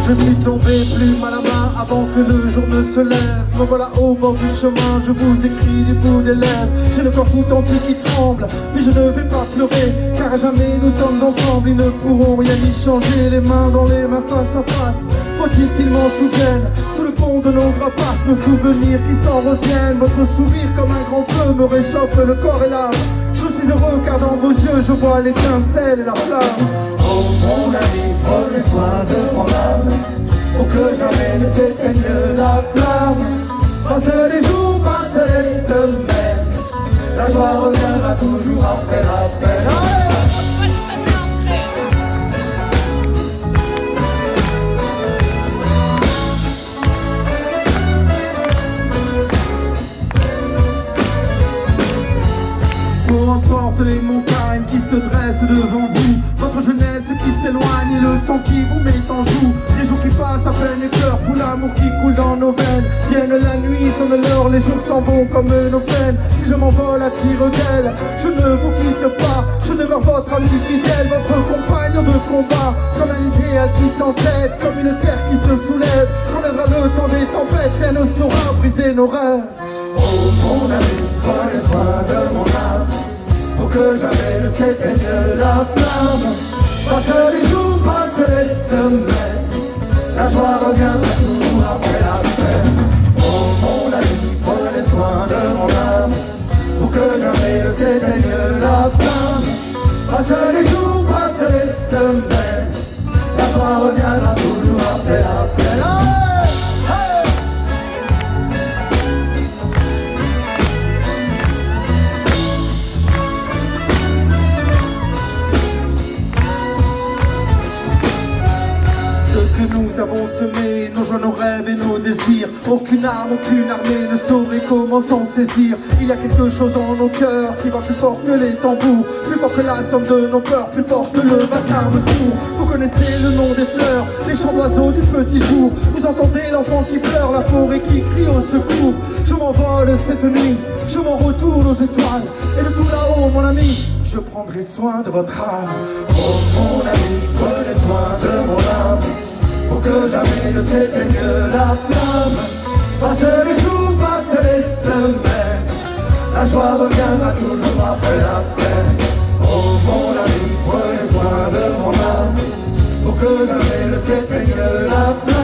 Je suis tombé plume à la main avant que le jour ne se lève. Me voilà au bord du chemin, je vous écris du bout des lèvres. J'ai le corps tout entier qui tremble, mais je ne vais pas pleurer, car à jamais nous sommes ensemble. Ils ne pourront rien y changer, les mains dans les mains face à face. Faut-il qu'ils m'en souviennent, sous le pont de nos bras passent nos souvenirs qui s'en reviennent. Votre sourire comme un grand feu me réchauffe le corps et l'âme. Je suis heureux car dans vos yeux je vois l'étincelle et la flamme. Oh mon ami, prenez soin de mon âme, pour que jamais ne s'éteigne la flamme. Passe les jours, passe les semaines, la joie reviendra toujours après la peine. Peu importe les montagnes qui se dressent devant vous, votre jeunesse qui s'éloigne et le temps qui vous met en joue. Les jours qui passent à peine effleurent tout l'amour qui coule dans nos veines. Vienne la nuit, sonne l'heure, les jours s'en vont comme nos peines. Si je m'envole à tire d'aile, je ne vous quitte pas. Je demeure votre ami fidèle, votre compagnon de combat. Comme un idéal qui s'entête, comme une terre qui se soulève. Quand viendra le temps des tempêtes, rien ne saura briser nos rêves. Oh mon ami, prenez soin de mon âme, pour que jamais ne s'éteigne la flamme. Passe les jours, passe les semaines, la joie reviendra toujours après la peine. Oh mon ami, prenez soin de mon âme, pour que jamais ne s'éteigne la flamme. Passe les jours, passe les semaines, la joie reviendra toujours après la peine. Que nous avons semé, nos joies, nos rêves et nos désirs. Aucune arme, aucune armée ne saurait comment s'en saisir. Il y a quelque chose en nos cœurs qui va plus fort que les tambours, plus fort que la somme de nos peurs, plus fort que le vacarme sourd. Vous connaissez le nom des fleurs, les chants d'oiseaux du petit jour. Vous entendez l'enfant qui pleure, la forêt qui crie au secours. Je m'envole cette nuit, je m'en retourne aux étoiles. Et de tout là-haut, mon ami, je prendrai soin de votre âme. Oh mon ami, prenez soin de mon âme, pour que jamais ne s'éteigne la flamme. Passe les jours, passe les semaines, la joie reviendra toujours après la peine. Oh mon ami, prenez soin de mon âme, pour que jamais ne s'éteigne la flamme.